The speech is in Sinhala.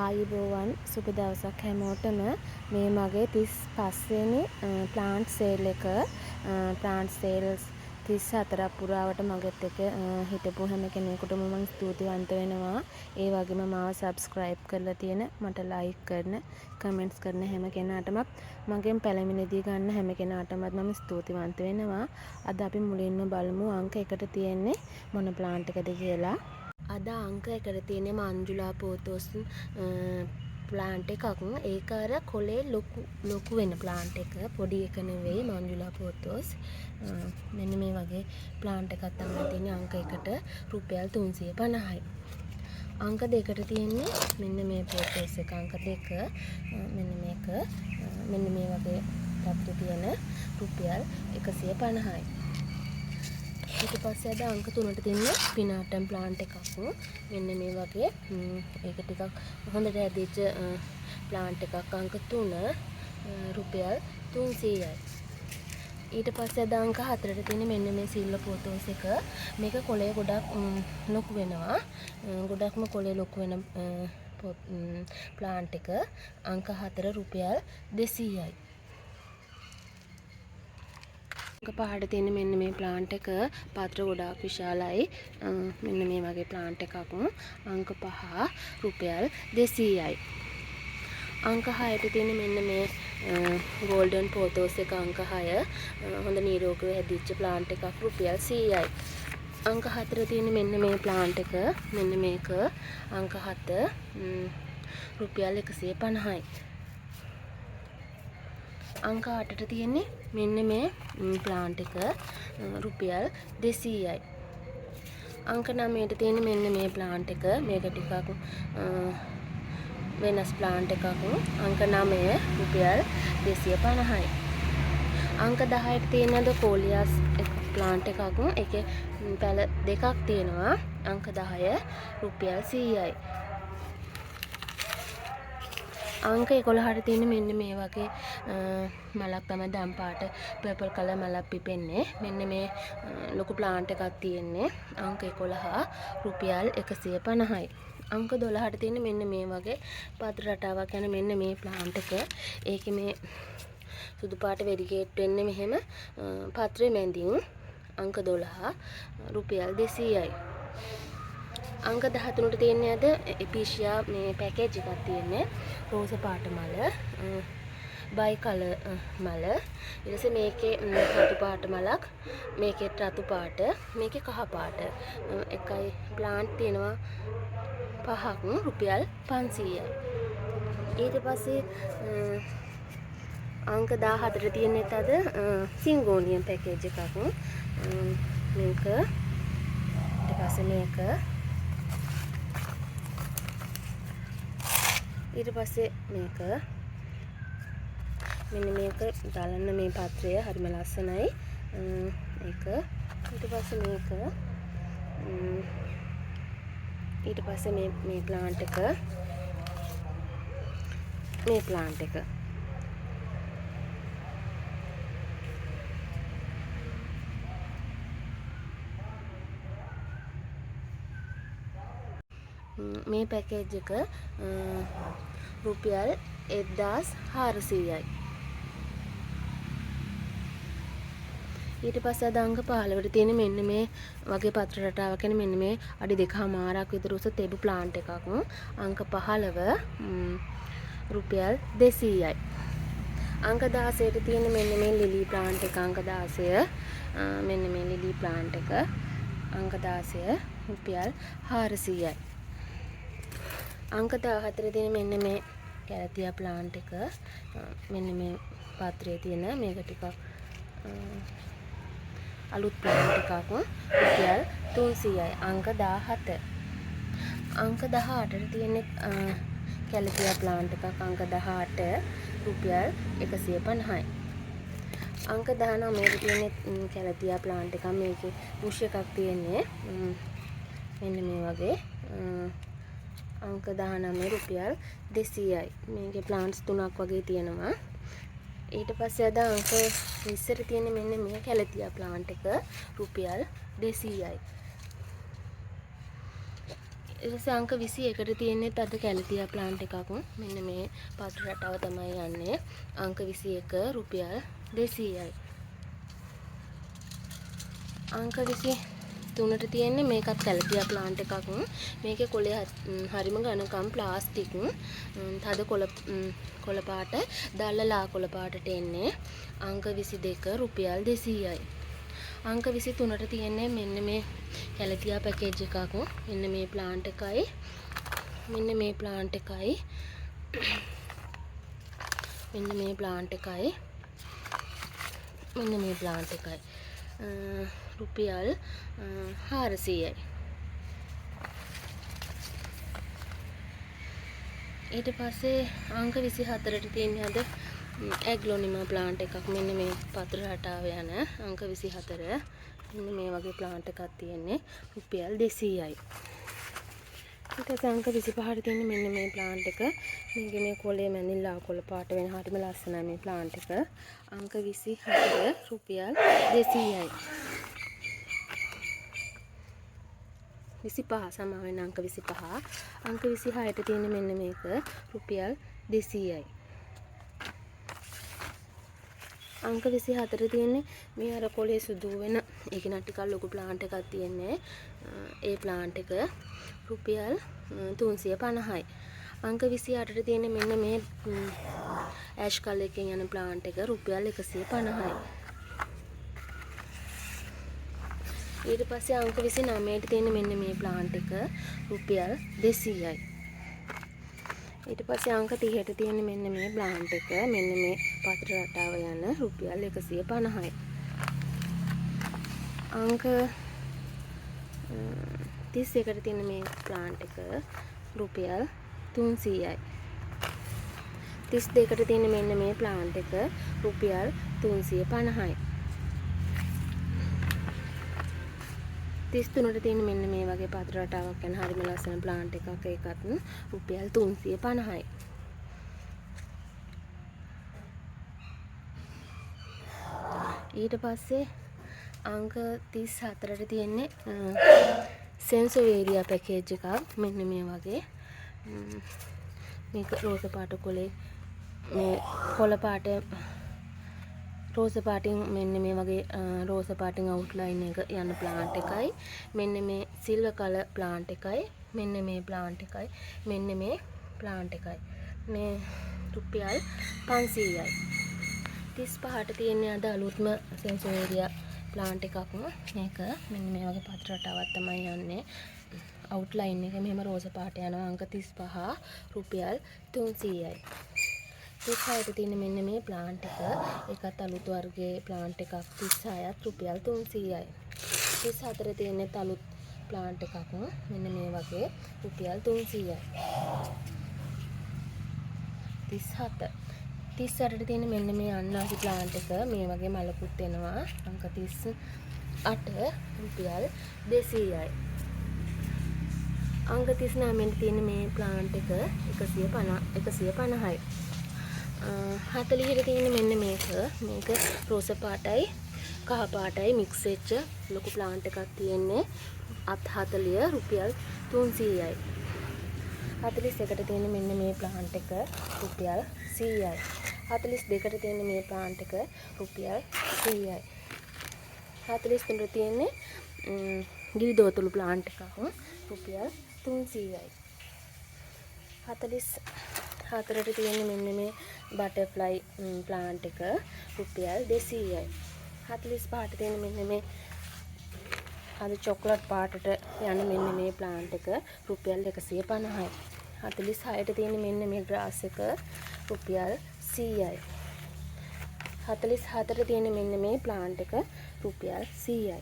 ආයුබෝවන් සුබ දවසක් හැමෝටම. මේ මගේ 35 වෙනි ප්ලාන්ට් සේල් එක. ප්ලාන්ට් සේල්ස් 34ක් පුරාවට මගෙත් එක්ක හිටපු හැම කෙනෙකුටම මම ස්තුතිවන්ත වෙනවා. ඒ වගේම මාව සබ්ස්ක්‍රයිබ් කරලා තියෙන, මට ලයික් කරන, කමෙන්ට්ස් කරන හැම කෙනාටමත්, මගෙන් පැලමිණිදී ගන්න හැම කෙනාටමත් මම ස්තුතිවන්ත වෙනවා. අද අපි මුලින්ම බලමු අංක 1ට තියෙන්නේ මොන ප්ලාන්ට් එකද කියලා. අද අංක 1ට තියෙන්නේ මංජුලා පෝතෝස් ප්ලාන්ට් එකක්. ඒක අර කොලේ ලොකු වෙන ප්ලාන්ට් එක, පොඩි එක නෙවෙයි මංජුලා පෝතෝස්. මෙන්න මේ වගේ ප්ලාන්ට් එකක් තමයි තියෙන්නේ අංක 1ට රුපියල් 350යි. අංක 2ට තියෙන්නේ මෙන්න මේ පෝතෝස් එක අංක 2. මෙන්න මේක මෙන්න මේ වගේ තත්ත්ව තියෙන රුපියල් 150යි. ඊට පස්සේ අද අංක 3ට තියෙන්නේ පිනාටම් ප්ලාන්ට් එකක්. මෙන්න මේ වගේ ඒක ටිකක් හොඳට ඇදිච්ච ප්ලාන්ට් එකක් අංක 3 රුපියල් 300යි. ඊට පස්සේ අද අංක 4ට තියෙන්නේ මෙන්න මේ සිල්වර් පෝතෝස් එක. මේක කොලේ ගොඩක් ලොකු වෙනවා. ගොඩක්ම කොලේ ලොකු වෙන ප්ලාන්ට් එක අංක 4 රුපියල් 200යි. අංක 5ට තියෙන මෙන්න මේ ප්ලාන්ට් එක පාත්‍ර ගොඩාක් විශාලයි. මෙන්න මේ වගේ ප්ලාන්ට් එකක් අංක 5 රුපියල් 200යි. අංක 6ට තියෙන මෙන්න මේ ගෝල්ඩන් පෝතෝස් එක අංක 6 හොඳ නිරෝගීව හැදිච්ච ප්ලාන්ට් එකක් රුපියල් 100යි. අංක 4 තියෙන මෙන්න මේ ප්ලාන්ට් එක මෙන්න මේක අංක 7 රුපියල් 150යි. අංක 8ට තියෙන්නේ මෙන්න මේ ප්ලාන්ට් එක රුපියල් 200යි. අංක 9ට තියෙන්නේ මෙන්න මේ ප්ලාන්ට් එක. මේක ටිකක් වෙනස් ප්ලාන්ට් එකක්. අංක 9 රුපියල් 250යි. අංක 10ට තියෙනද කෝලියාස් ප්ලාන්ට් එකක්. ඒකේ පැල දෙකක් තියෙනවා. අංක 10 රුපියල් 100යි. අංක 11ට තියෙන මෙන්න මේ වගේ මලක් තමයි දම් පාට පර්පල් කලර් මලක් පිපෙන්නේ. මෙන්න මේ ලොකු ප්ලාන්ට් එකක් තියෙන්නේ අංක 11 රුපියල් 150යි. අංක 12ට තියෙන මෙන්න මේ වගේ පත්‍ර රටාවක් යන මෙන්න මේ ප්ලාන්ට් එක. ඒකේ මේ සුදු පාට වෙරිගේට් වෙන්නේ මෙහෙම පත්‍රෙ මැදින් අංක 12 රුපියල් 200යි. අංක 13ට තියෙන්නේ අද එපීෂියා මේ පැකේජ් එකක් තියෙන්නේ රෝස පාට මල, බයි කලර් මල. ඊට පස්සේ මේකේ රතු පාට මලක්, මේකේ රතු පාට, මේකේ කහ පාට. එකයි ප්ලාන්ට් තියෙනවා 5ක් රුපියල් 500යි. ඊට පස්සේ අංක 14ට තියෙන්නේ අද සිංගෝනියම් පැකේජ් එකක්. මේක ඊට පස්සේ මේක ඊට පස්සේ මේක මෙන්න මේක දාලන්න මේ පත්‍රය හරිම ලස්සනයි. ඒක ඊට පස්සේ මේක ඊට පස්සේ මේ ප්ලාන්ට් එක මේ ප්ලාන්ට් එක මේ පැකේජ් එක රුපියල් 1400යි. ඊට පස්සේ අද අංක 15ට තියෙන මෙන්න මේ වගේ පත්‍ර රටාවක් යන මෙන්න මේ අඩි 2.5ක් විතර උස තෙබු ප්ලාන්ට් එකක් අංක 15 රුපියල් 200යි. අංක 16ට තියෙන මෙන්න මේ ලිලි ප්ලාන්ට් එක අංක 16 මෙන්න මේ ලිලි ප්ලාන්ට් එක අංක 16 රුපියල් 400යි. අංක 14 තියෙන මෙන්න මේ කැලතියා ප්ලාන්ට් එක මෙන්න මේ පාත්‍රයේ තියෙන මේක ටිකක් අලුත් ප්ලාන්ට් එකක් රුපියල් 300යි. අංක 17 අංක 18ට තියෙන කැලතියා ප්ලාන්ට් එකක් අංක 18 රුපියල් 150යි. අංක 19ට තියෙන කැලතියා ප්ලාන්ට් එකක්. මේකේ බුෂ් එකක් තියෙන්නේ මෙන්න මේ වගේ අංක 19 රුපියල් 200යි. මේකේ ප්ලාන්ට්ස් 3ක් වගේ තියෙනවා. ඊට පස්සේ අද අංක 20ට තියෙන මෙන්න මේ කැලතියා ප්ලාන්ට් එක රුපියල් 200යි. ඊට පස්සේ අංක 21ට තියෙන්නේ අද කැලිතියා ප්ලාන්ට් එකක්. මෙන්න මේ පත්‍ර රටාව තමයි යන්නේ. අංක 21 රුපියල් 200යි. අංක 23ට තියෙන්නේ මේකත් කැලිතියා ප්ලාන්ට් එකක්. මේකේ කොළේ හරිම ඝනකම් ප්ලාස්ටික්. තද කොළ පාට දල්ලලා කොළ පාටට එන්නේ. අංක 22 රුපියල් 200යි. අංක 23ට තියෙන්නේ මෙන්න මේ කැලිතියා පැකේජ් එකක්. මෙන්න මේ ප්ලාන්ට් එකයි. මෙන්න මේ ප්ලාන්ට් එකයි. මෙන්න මේ ප්ලාන්ට් එකයි. මෙන්න මේ ප්ලාන්ට් එකයි. රුපියල් 400යි. ඊට පස්සේ අංක 24ට තියෙන්නේ අද ඇග්ලොනිමා ප්ලාන්ට් එකක්. මෙන්න මේ පත්‍ර රටාව යන අංක 24. මෙන්න මේ වගේ ප්ලාන්ට් එකක් තියෙන්නේ රුපියල් 200යි. ඊට පස්සේ අංක 25ට තියෙන්නේ මෙන්න මේ ප්ලාන්ට් එක. මේකේ මේ කොළේ මැනිලා කොළ පාට වෙන හරිම ලස්සනයි මේ ප්ලාන්ට් එක. අංක 24 රුපියල් 200යි. 25 සමා වෙන අංක 25. අංක 26ට තියෙන්නේ මෙන්න මේක රුපියල් 200යි. අංක 24 තියෙන්නේ මේ අර කොළේ සුදු වෙන ඒක නම් ටිකක් ලොකු ප්ලාන්ට් එකක් තියෙන්නේ. ඒ ප්ලාන්ට් එක රුපියල් 350යි. අංක 28ට තියෙන්නේ මෙන්න මේ ඇෂ් කලර් එකෙන් යන ප්ලාන්ට් එක රුපියල් 150යි. ඊට පස්සේ අංක 29ට තියෙන්නේ මෙන්න මේ ප්ලාන්ට් එක රුපියල් 200යි. ඊට පස්සේ අංක 30ට තියෙන්නේ මෙන්න මේ ප්ලාන්ට් එක මෙන්න මේ පත්‍ර රටාව යන රුපියල් 150යි. අංක 31ට තියෙන මේ ප්ලාන්ට් එක රුපියල් 300යි. 32ට තියෙන මෙන්න මේ ප්ලාන්ට් එක රුපියල් 350යි. 33ට තියෙන මෙන්න මේ වගේ පත්‍ර රටාවක් යන හරිම ලස්සන ප්ලාන්ට් එකක්. ඒකත් රුපියල් 350යි. ඊට පස්සේ අංක 34ට තියෙන්නේ සෙන්සෝවේරියා පැකේජ් එකක්. මෙන්න මේ වගේ මේක රෝස පාට කොළේ මේ කොළ පාට රෝස පාටින් මෙන්න මේ වගේ රෝස පාටින් අවුට්ලයින් එක යන ප්ලාන්ට් එකයි. මෙන්න මේ සිල්වර් කලර් ප්ලාන්ට් එකයි. මෙන්න මේ ප්ලාන්ට් එකයි. මෙන්න මේ ප්ලාන්ට් එකයි. මේ රුපියල් 500යි. 35ට තියෙන්නේ අද අලුත්ම සෙන්සෝවේරියා ප්ලාන්ට් එකක්. මේක මෙන්න මේ වගේ පත්‍ර රටාවක් තමයි යන්නේ. අවුට්ලයින් එක මෙහෙම රෝස පාට යනවා. අංක 35 රුපියල් 300යි. 36ට තියෙන මෙන්න මේ ප්ලාන්ට් එක ඒකත් අලුත් වර්ගයේ ප්ලාන්ට් එකක් 36ත් රුපියල් 300යි. 34 තියෙන අලුත් ප්ලාන්ට් එකක් මෙන්න මේ වගේ රුපියල් 300යි. 38ට තියෙන මෙන්න මේ අන්නාසි ප්ලාන්ට් එක මේ වගේ මලකුත් එනවා. අංක 38 රුපියල් 200යි. අංක 39ට තියෙන මේ ප්ලාන්ට් එක 150යි. 40ට තියෙන මෙන්න මේක රෝස පාටයි කහ පාටයි මික්ස් වෙච්ච ලොකු ප්ලාන්ට් එකක් තියෙන්නේ. අත් 40 රුපියල් 300යි. 41ට තියෙන මෙන්න මේ ප්ලාන්ට් එක රුපියල් 100යි. 42ට තියෙන මේ ප්ලාන්ට් එක රුපියල් 100යි. 43ට තියෙන්නේ ගිරිදෝතුළු ප්ලාන්ට් එකක් රුපියල් 300යි. 44ට තියෙන්නේ මෙන්න මේ බටර්ෆ්ලයි ප්ලාන්ට් එක රුපියල් 200යි. 45ට තියෙන මෙන්න මේ අද චොක්ලට් පාටට යන මෙන්න මේ ප්ලාන්ට් එක රුපියල් 150යි. 46ට තියෙන මෙන්න මේ ග්‍රාස් එක රුපියල් 100යි. 44ට තියෙන මෙන්න මේ ප්ලාන්ට් එක රුපියල් 100යි.